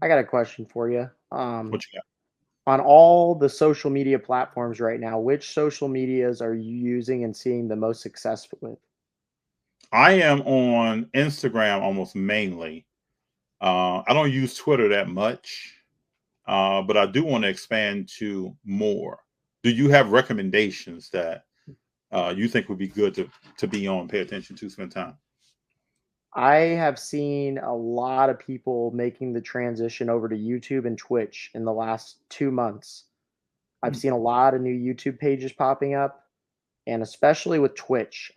I got a question for you. What you got? On all the social media platforms right now, which social medias are you using and seeing the most success with? I am on Instagram almost mainly. I don't use Twitter that much, but I do want to expand to more. Do you have recommendations that you think would be good to be on, pay attention to, spend time? I have seen a lot of people making the transition over to YouTube and Twitch in the last 2 months. I've Mm, seen a lot of new YouTube pages popping up, and especially with Twitch.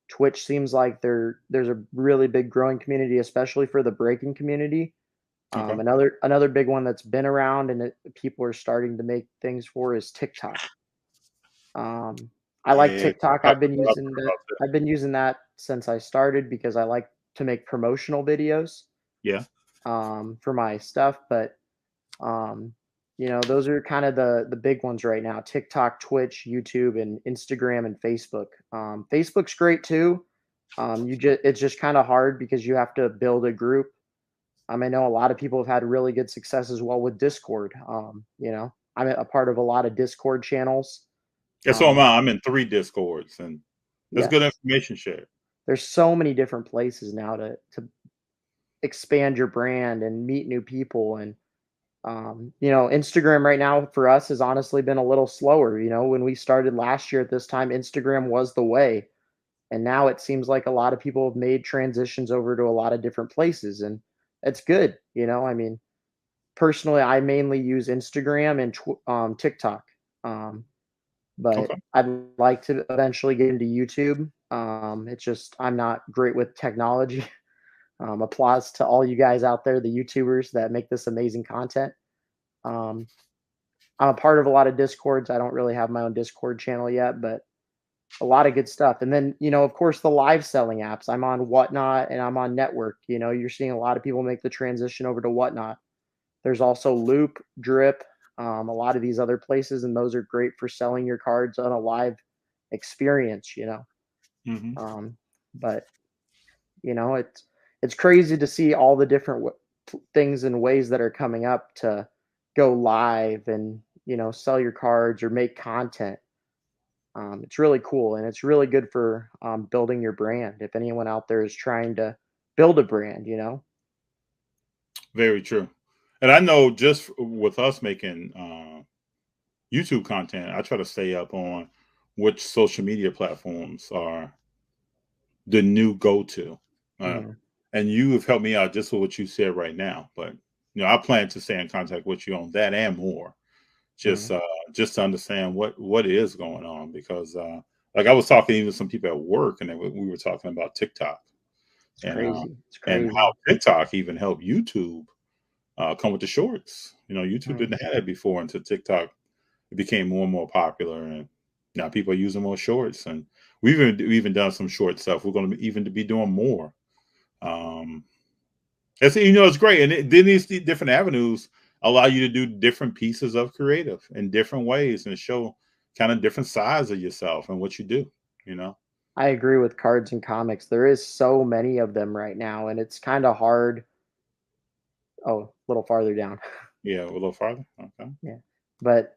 Twitch seems like there's a really big growing community, especially for the breaking community. okay. Another big one that's been around and people are starting to make things for is TikTok. Um, I like Yeah, TikTok. I've heard about that. I've been using that since I started because I like to make promotional videos Yeah. for my stuff. But um, those are kind of the big ones right now: TikTok, Twitch, YouTube, and Instagram and Facebook. Facebook's great too. It's just kind of hard because you have to build a group. I know a lot of people have had really good success as well with Discord. I'm a part of a lot of Discord channels. Yeah, so am Um, I. I'm in 3 Discords, and there's good yes, information shared. there's so many different places now to expand your brand and meet new people. And Instagram right now for us has honestly been a little slower. When we started last year at this time, Instagram was the way, and now it seems like a lot of people have made transitions over to a lot of different places, and it's good. I mean, personally, I mainly use Instagram and TikTok. Um, but Okay. I'd like to eventually get into YouTube. It's just I'm not great with technology. Applause to all you guys out there, the YouTubers that make this amazing content. Um, I'm a part of a lot of Discords. I don't really have my own Discord channel yet, but a lot of good stuff. And then, of course, the live selling apps. I'm on Whatnot and I'm on Network. You're seeing a lot of people make the transition over to Whatnot. There's also Loop, Drip, a lot of these other places, and those are great for selling your cards on a live experience. Hmm. Um, but it's crazy to see all the different things and ways that are coming up to go live and sell your cards or make content. It's really cool and it's really good for building your brand. If anyone out there is trying to build a brand. Very true. And I know just with us making YouTube content, I try to stay up on which social media platforms are the new go-to. Uh, Mhm, and you have helped me out just with what you said right now. But I plan to stay in contact with you on that and more, just mhm. uh, just to understand what is going on. Because like I was talking even to some people at work, and we were talking about TikTok It's and crazy. It's and crazy. how TikTok even helped YouTube come with the shorts. YouTube Mhm. didn't have that before until TikTok it became more and more popular, and now people are using more shorts. And we've even done some short stuff. We're going to even to be doing more. Um, it's great, and then these different avenues allow you to do different pieces of creative in different ways and show kind of different sides of yourself and what you do. You know, I agree with cards and comics. There is so many of them right now, and it's kind of hard. Oh, a little farther down. yeah, a little farther. Okay, Yeah. But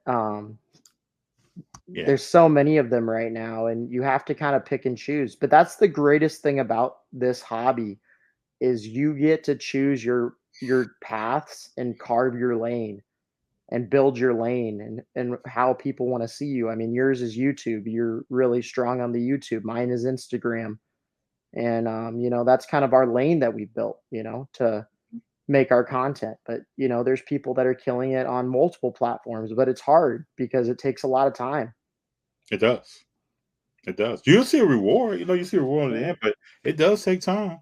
yeah, there's so many of them right now, and you have to kind of pick and choose. But that's the greatest thing about this hobby is you get to choose your paths and carve your lane and build your lane and how people want to see you. I mean, yours is YouTube. You're really strong on the YouTube. Mine is Instagram. And that's kind of our lane that we built, to make our content. But there's people that are killing it on multiple platforms, but it's hard because it takes a lot of time. it does. It does. You'll see a reward. You see a reward in the end, but it does take time.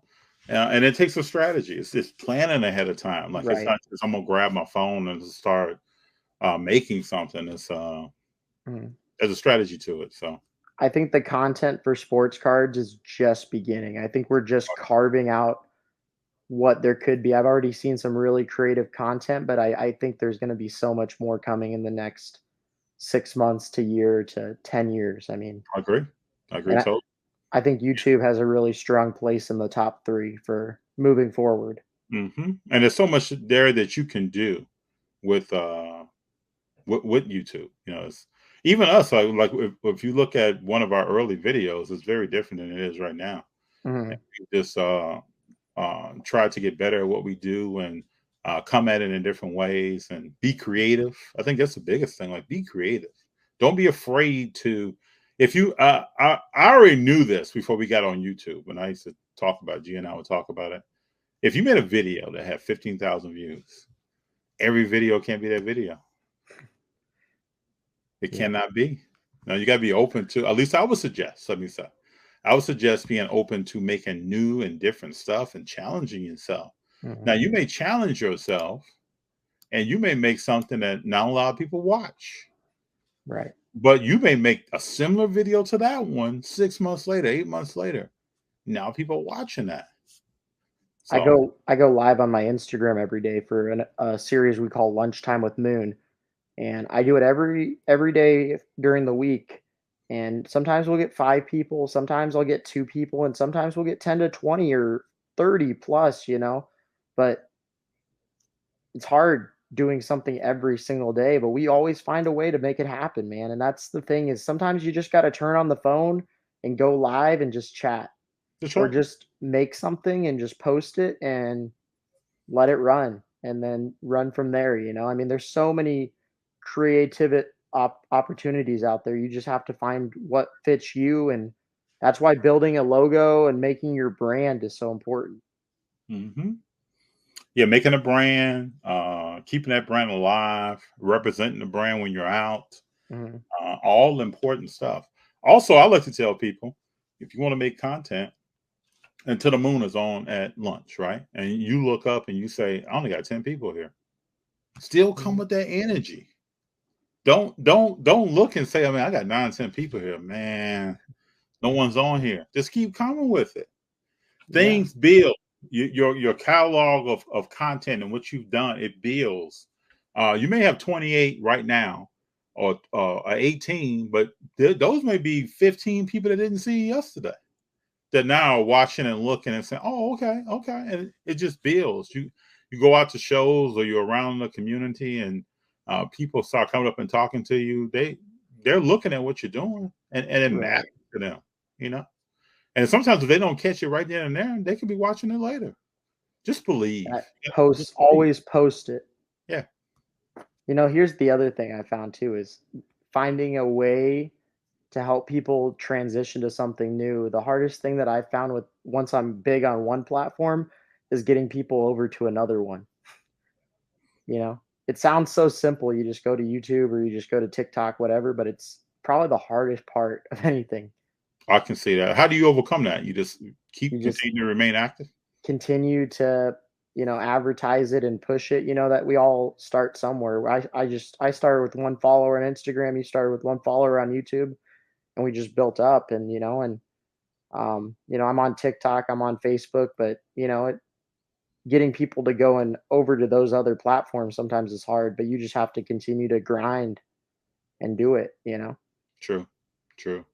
And it takes a strategy. It's just planning ahead of time. Like it's Right. not just I'm gonna grab my phone and start making something. Mhm. There's a strategy to it. So I think the content for sports cards is just beginning. I think we're just carving out what there could be. I've already seen some really creative content, but I think there's going to be so much more coming in the next 6 months to year to 10 years. I mean, I agree. I agree and totally. I think YouTube has a really strong place in the top three for moving forward. And there's so much there that you can do with with YouTube. You know, it's, even us, like if you look at one of our early videos, it's very different than it is right now. And Mhm. we just try to get better at what we do, and come at it in different ways and be creative. I think that's the biggest thing. Like, be creative. Don't be afraid to. If you, I already knew this before we got on YouTube, and I used to talk about G and I would talk about it. If you made a video that had 15,000 views, every video can't be that video. It Yeah. cannot be. Now you got to be open to. At least I would suggest. Let me say, I would suggest being open to making new and different stuff and challenging yourself. Now Mhm. you may challenge yourself, and you may make something that not a lot of people watch, Right. but you may make a similar video to that one 6 months later, 8 months later. Now people are watching that. So I go live on my Instagram every day for a series we call Lunchtime with Moon, and I do it every day during the week. And sometimes we'll get 5 people, sometimes I'll get 2 people, and sometimes we'll get 10 to 20 or 30 plus, you know. But it's hard doing something every single day, but we always find a way to make it happen, man. And that's the thing, is sometimes you just got to turn on the phone and go live and just chat, that's or right. just make something and just post it and let it run, and then run from there, you know? I mean, there's so many creative opportunities out there. You just have to find what fits you, and that's why building a logo and making your brand is so important. hmm Yeah, making a brand, keeping that brand alive, representing the brand when you're out, Mhm. all important stuff. Also, I like to tell people, if you want to make content, Until the Moon is on at lunch, right? And you look up and you say, I only got 10 people here. Still come Mhm. with that energy. Don't look and say, I mean, I got 9, 10 people here. Man, no one's on here. Just keep coming with it. Yeah. Things build. Your catalog of content and what you've done, it builds. You may have 28 right now, or 18, but those may be 15 people that didn't see you yesterday, that now are watching and looking and saying, "Oh, okay, okay," and it just builds. You go out to shows, or you're around the community, and people start coming up and talking to you. They're looking at what you're doing, and it matters Right. to them, you know. And sometimes if they don't catch it right then and there, they could be watching it later. Just believe. That Yeah, just posts believe. always post it. Yeah, You know, here's the other thing I found too, is finding a way to help people transition to something new. The hardest thing that I found with, once I'm big on one platform, is getting people over to another one, you know? It sounds so simple. You just go to YouTube or you just go to TikTok, whatever, but it's probably the hardest part of anything. I can see that. How do you overcome that? You just You keep just continue to remain active. continue to, you know, advertise it and push it, you know, that we all start somewhere. I started with one follower on Instagram, you started with one follower on YouTube, and we just built up. And you know, and you know, I'm on TikTok, I'm on Facebook, but you know, getting people to go and over to those other platforms sometimes is hard, but you just have to continue to grind and do it, you know. True, true.